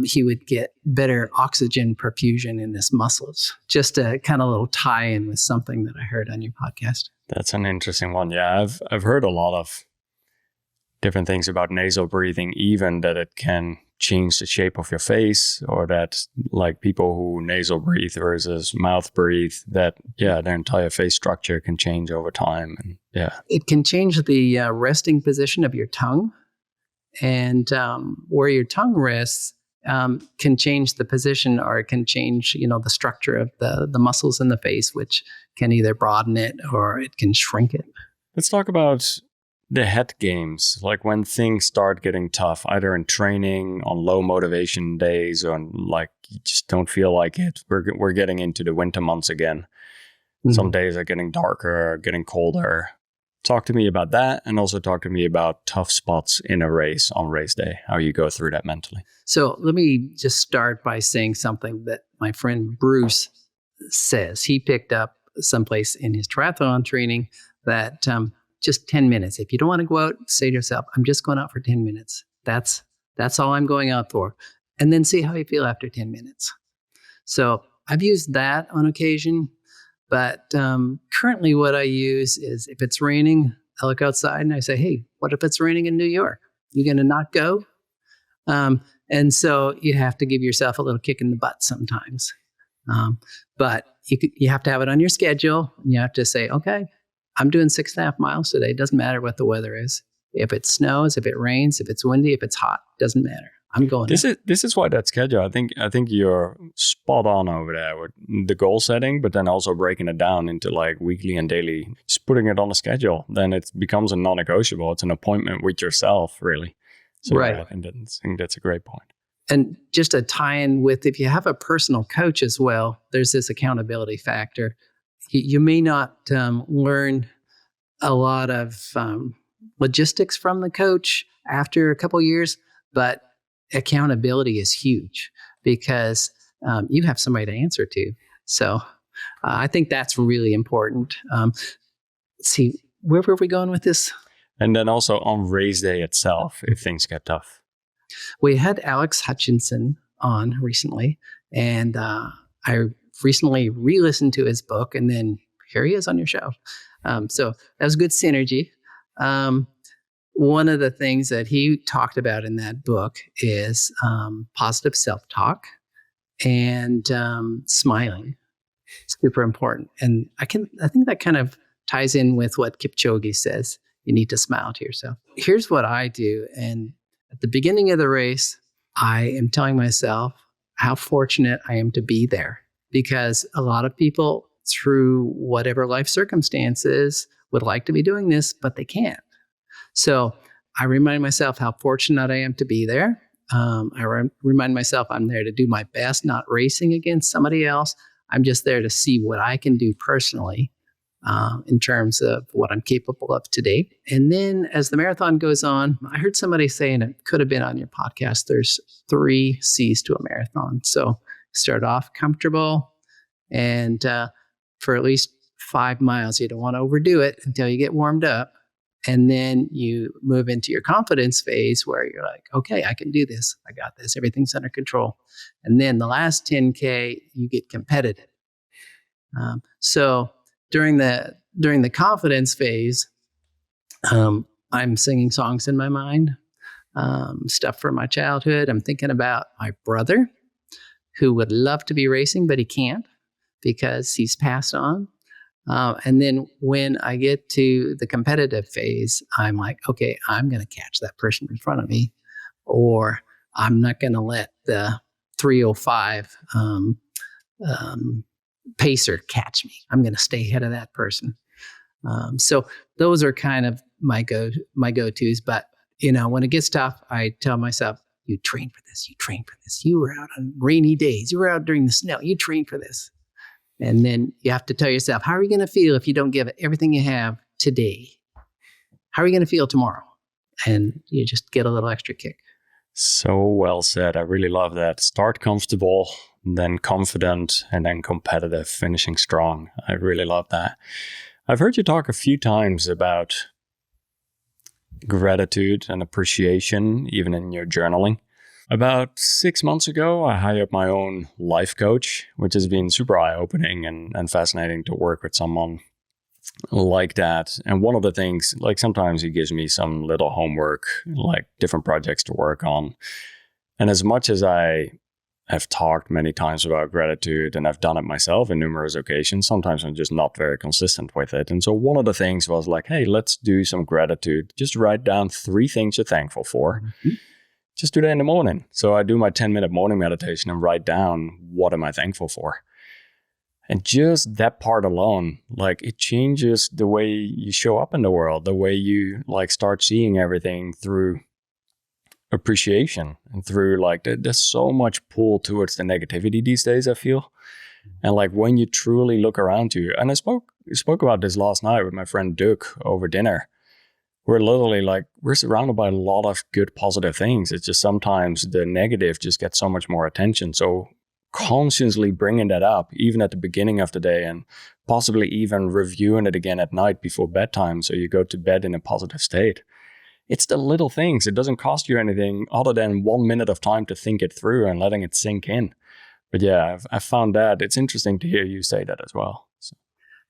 Speaker 2: he would get better oxygen perfusion in his muscles. Just a kind of little tie-in with something that I heard on your podcast.
Speaker 1: That's an interesting one. Yeah, I've heard a lot of different things about nasal breathing, even that it can change the shape of your face, or that like people who nasal breathe versus mouth breathe, that their entire face structure can change over time. And
Speaker 2: it can change the resting position of your tongue, and where your tongue rests can change the position, or it can change the structure of the muscles in the face, which can either broaden it or it can shrink it.
Speaker 1: Let's talk about the head games, like when things start getting tough, either in training, on low motivation days, or like you just don't feel like it. We're getting into the winter months again. Mm-hmm. Some days are getting darker, getting colder. Talk to me about that, and also talk to me about tough spots in a race on race day, how you go through that mentally.
Speaker 2: So let me just start by saying something that my friend Bruce says. He picked up someplace in his triathlon training that just 10 minutes. If you don't want to go out, say to yourself, I'm just going out for 10 minutes. That's all I'm going out for. And then see how you feel after 10 minutes. So I've used that on occasion, but currently what I use is if it's raining, I look outside and I say, hey, what if it's raining in New York? You going to not go? And so you have to give yourself a little kick in the butt sometimes. But you have to have it on your schedule. And you have to say, okay, I'm doing 6.5 miles today. It doesn't matter what the weather is. If it snows, if it rains, if it's windy, if it's hot, doesn't matter. I'm going.
Speaker 1: This is why that schedule. I think you're spot on over there with the goal setting, but then also breaking it down into like weekly and daily. Just putting it on a schedule, then it becomes a non-negotiable. It's an appointment with yourself, really. So
Speaker 2: right.
Speaker 1: I think that's a great point.
Speaker 2: And just a tie-in with, if you have a personal coach as well, there's this accountability factor. You may not learn a lot of logistics from the coach after a couple of years, but accountability is huge because you have somebody to answer to. So I think that's really important. Let's see, where were we going with this?
Speaker 1: And then also on race day itself, if things get tough.
Speaker 2: We had Alex Hutchinson on recently, and I recently re-listened to his book, and then here he is on your show. So that was good synergy. One of the things that he talked about in that book is positive self-talk and smiling. Super important. And I think that kind of ties in with what Kipchoge says. You need to smile to yourself. Here's what I do. And at the beginning of the race, I am telling myself how fortunate I am to be there, because a lot of people through whatever life circumstances would like to be doing this, but they can't. So I remind myself how fortunate I am to be there. I remind myself I'm there to do my best, not racing against somebody else. I'm just there to see what I can do personally in terms of what I'm capable of today. And then as the marathon goes on, I heard somebody say, and it could have been on your podcast, there's 3 C's to a marathon. So start off comfortable, and for at least 5 miles, you don't want to overdo it until you get warmed up. And then you move into your confidence phase where you're like, okay, I can do this. I got this. Everything's under control. And then the last 10K, you get competitive. So during the confidence phase, I'm singing songs in my mind, stuff from my childhood. I'm thinking about my brother who would love to be racing, but he can't because he's passed on. And then when I get to the competitive phase, I'm like, okay, I'm going to catch that person in front of me, or I'm not going to let the 3:05 pacer, catch me. I'm going to stay ahead of that person. So those are kind of my go-tos. But, when it gets tough, I tell myself, you train for this. You train for this. You were out on rainy days. You were out during the snow. You train for this. And then you have to tell yourself, how are you going to feel if you don't give everything you have today? How are you going to feel tomorrow? And you just get a little extra kick.
Speaker 1: So well said. I really love that. Start comfortable, then confident, and then competitive, finishing strong. I really love that. I've heard you talk a few times about gratitude and appreciation, even in your journaling. About 6 months ago, I hired my own life coach, which has been super eye-opening and fascinating to work with someone like that. And one of the things, like sometimes he gives me some little homework, like different projects to work on. And as much as I have talked many times about gratitude and I've done it myself in numerous occasions, sometimes I'm just not very consistent with it. And so one of the things was like, hey, let's do some gratitude. Just write down 3 things you're thankful for. Mm-hmm. Just do that in the morning. So I do my 10-minute morning meditation and write down, what am I thankful for? And just that part alone, like it changes the way you show up in the world, the way you like start seeing everything through appreciation and through like, there's so much pull towards the negativity these days, I feel. And like when you truly look around you, and I spoke about this last night with my friend Duke over dinner. We're literally like, we're surrounded by a lot of good, positive things. It's just sometimes the negative just gets so much more attention. So consciously bringing that up, even at the beginning of the day, and possibly even reviewing it again at night before bedtime, so you go to bed in a positive state. It's the little things. It doesn't cost you anything other than 1 minute of time to think it through and letting it sink in. But yeah, I've found that it's interesting to hear you say that as well. So.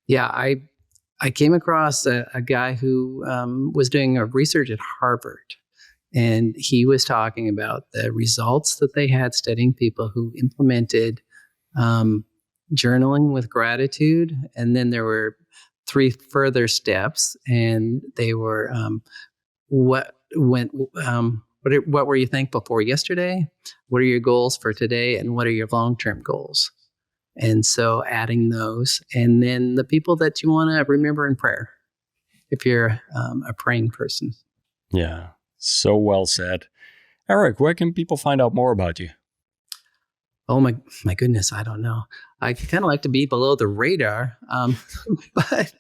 Speaker 2: Yeah, I came across a guy who was doing a research at Harvard. And he was talking about the results that they had studying people who implemented journaling with gratitude. And then there were 3 further steps, and they were what were you thankful for yesterday? What are your goals for today? And what are your long-term goals? And so adding those, and then the people that you want to remember in prayer, if you're a praying person.
Speaker 1: Yeah. So well said. Eric, where can people find out more about you?
Speaker 2: Oh my goodness, I don't know. I kind of like to be below the radar, but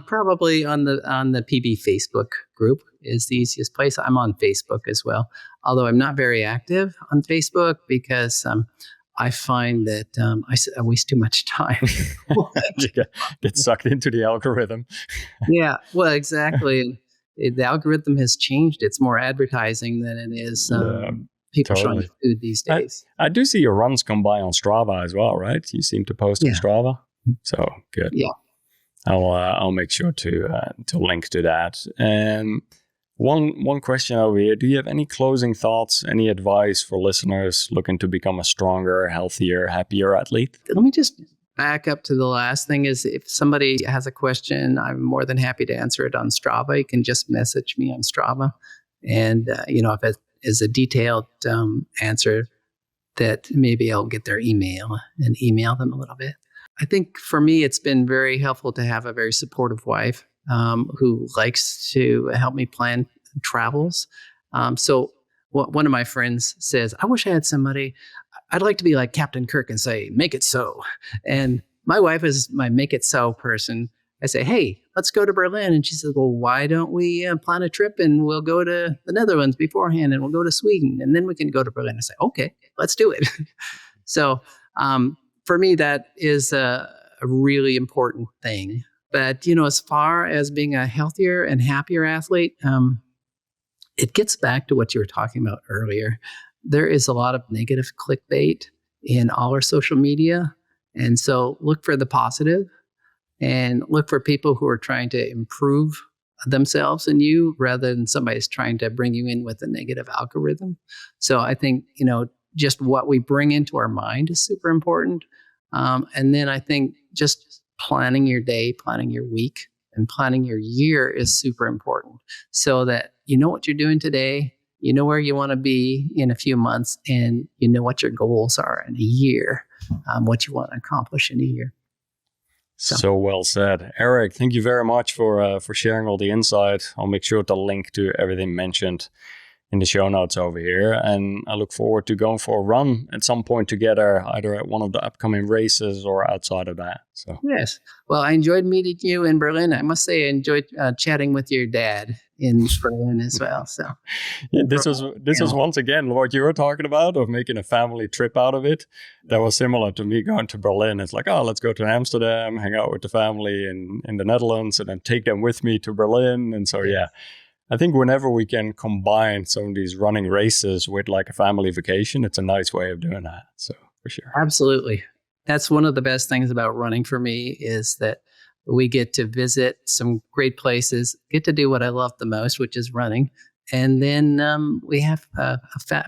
Speaker 2: probably on the PB Facebook group is the easiest place. I'm on Facebook as well, although I'm not very active on Facebook because I find that I waste too much time.
Speaker 1: You get sucked into the algorithm.
Speaker 2: Yeah, well, exactly. The algorithm has changed. It's more advertising than it is people showing food these days.
Speaker 1: I do see your runs come by on Strava as well, right? You seem to post on Strava. So good.
Speaker 2: Yeah.
Speaker 1: I'll make sure to link to that. And one question over here: do you have any closing thoughts, any advice for listeners looking to become a stronger, healthier, happier athlete?
Speaker 2: Let me just back up to the last thing. Is if somebody has a question, I'm more than happy to answer it on Strava. You can just message me on Strava, and if it is a detailed answer, that maybe I'll get their email and email them a little bit. I think for me, it's been very helpful to have a very supportive wife who likes to help me plan travels. So one of my friends says, I wish I had somebody, I'd like to be like Captain Kirk and say, make it so. And my wife is my make it so person. I say, hey, let's go to Berlin. And she says, well, why don't we plan a trip and we'll go to the Netherlands beforehand and we'll go to Sweden and then we can go to Berlin. I say, okay, let's do it. So for me, that is a really important thing. But, as far as being a healthier and happier athlete, it gets back to what you were talking about earlier. There is a lot of negative clickbait in all our social media. And so look for the positive and look for people who are trying to improve themselves and you rather than somebody's trying to bring you in with a negative algorithm. So I think, just what we bring into our mind is super important. And then I think just planning your day, planning your week, and planning your year is super important so that you know what you're doing today you know where you want to be in a few months, and you know what your goals are in a year, what you want to accomplish in a year.
Speaker 1: So well said. Eric, thank you very much for sharing all the insight. I'll make sure to link to everything mentioned in the show notes over here. And I look forward to going for a run at some point together, either at one of the upcoming races or outside of that. So
Speaker 2: yes. Well, I enjoyed meeting you in Berlin. I must say I enjoyed chatting with your dad in Berlin as well. So
Speaker 1: yeah, this was once again what you were talking about, of making a family trip out of it. That was similar to me going to Berlin. It's like, oh, let's go to Amsterdam, hang out with the family in the Netherlands, and then take them with me to Berlin. And so, yeah. I think whenever we can combine some of these running races with like a family vacation, it's a nice way of doing that. So for sure.
Speaker 2: Absolutely. That's one of the best things about running for me, is that we get to visit some great places, get to do what I love the most, which is running. And then we have a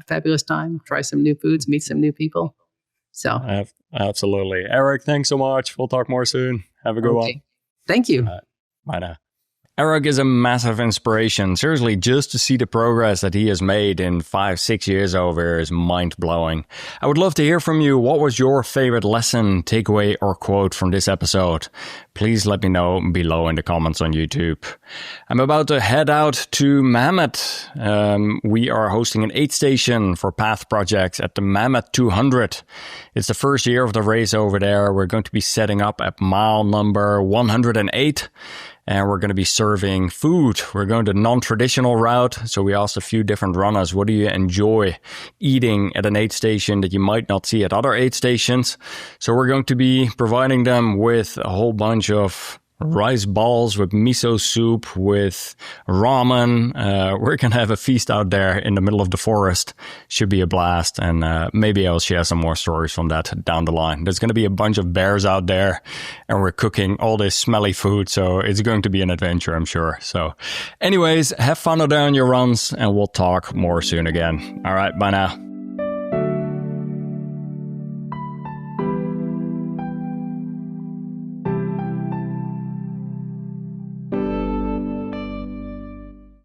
Speaker 2: fabulous time, try some new foods, meet some new people. So
Speaker 1: absolutely. Eric, thanks so much. We'll talk more soon. Have a good one.
Speaker 2: Thank you.
Speaker 1: Bye now. Eric is a massive inspiration. Seriously, just to see the progress that he has made in 5-6 years over here is mind-blowing. I would love to hear from you. What was your favorite lesson, takeaway, or quote from this episode? Please let me know below in the comments on YouTube. I'm about to head out to Mammoth. We are hosting an aid station for Path Projects at the Mammoth 200. It's the first year of the race over there. We're going to be setting up at mile number 108. And we're going to be serving food. We're going the non-traditional route. So we asked a few different runners, what do you enjoy eating at an aid station that you might not see at other aid stations? So we're going to be providing them with a whole bunch of rice balls with miso soup, with ramen. We're going to have a feast out there in the middle of the forest. Should be a blast. And maybe I'll share some more stories from that down the line. There's going to be a bunch of bears out there, and we're cooking all this smelly food. So it's going to be an adventure, I'm sure. So anyways, have fun out there on your runs, and we'll talk more soon again. All right, bye now.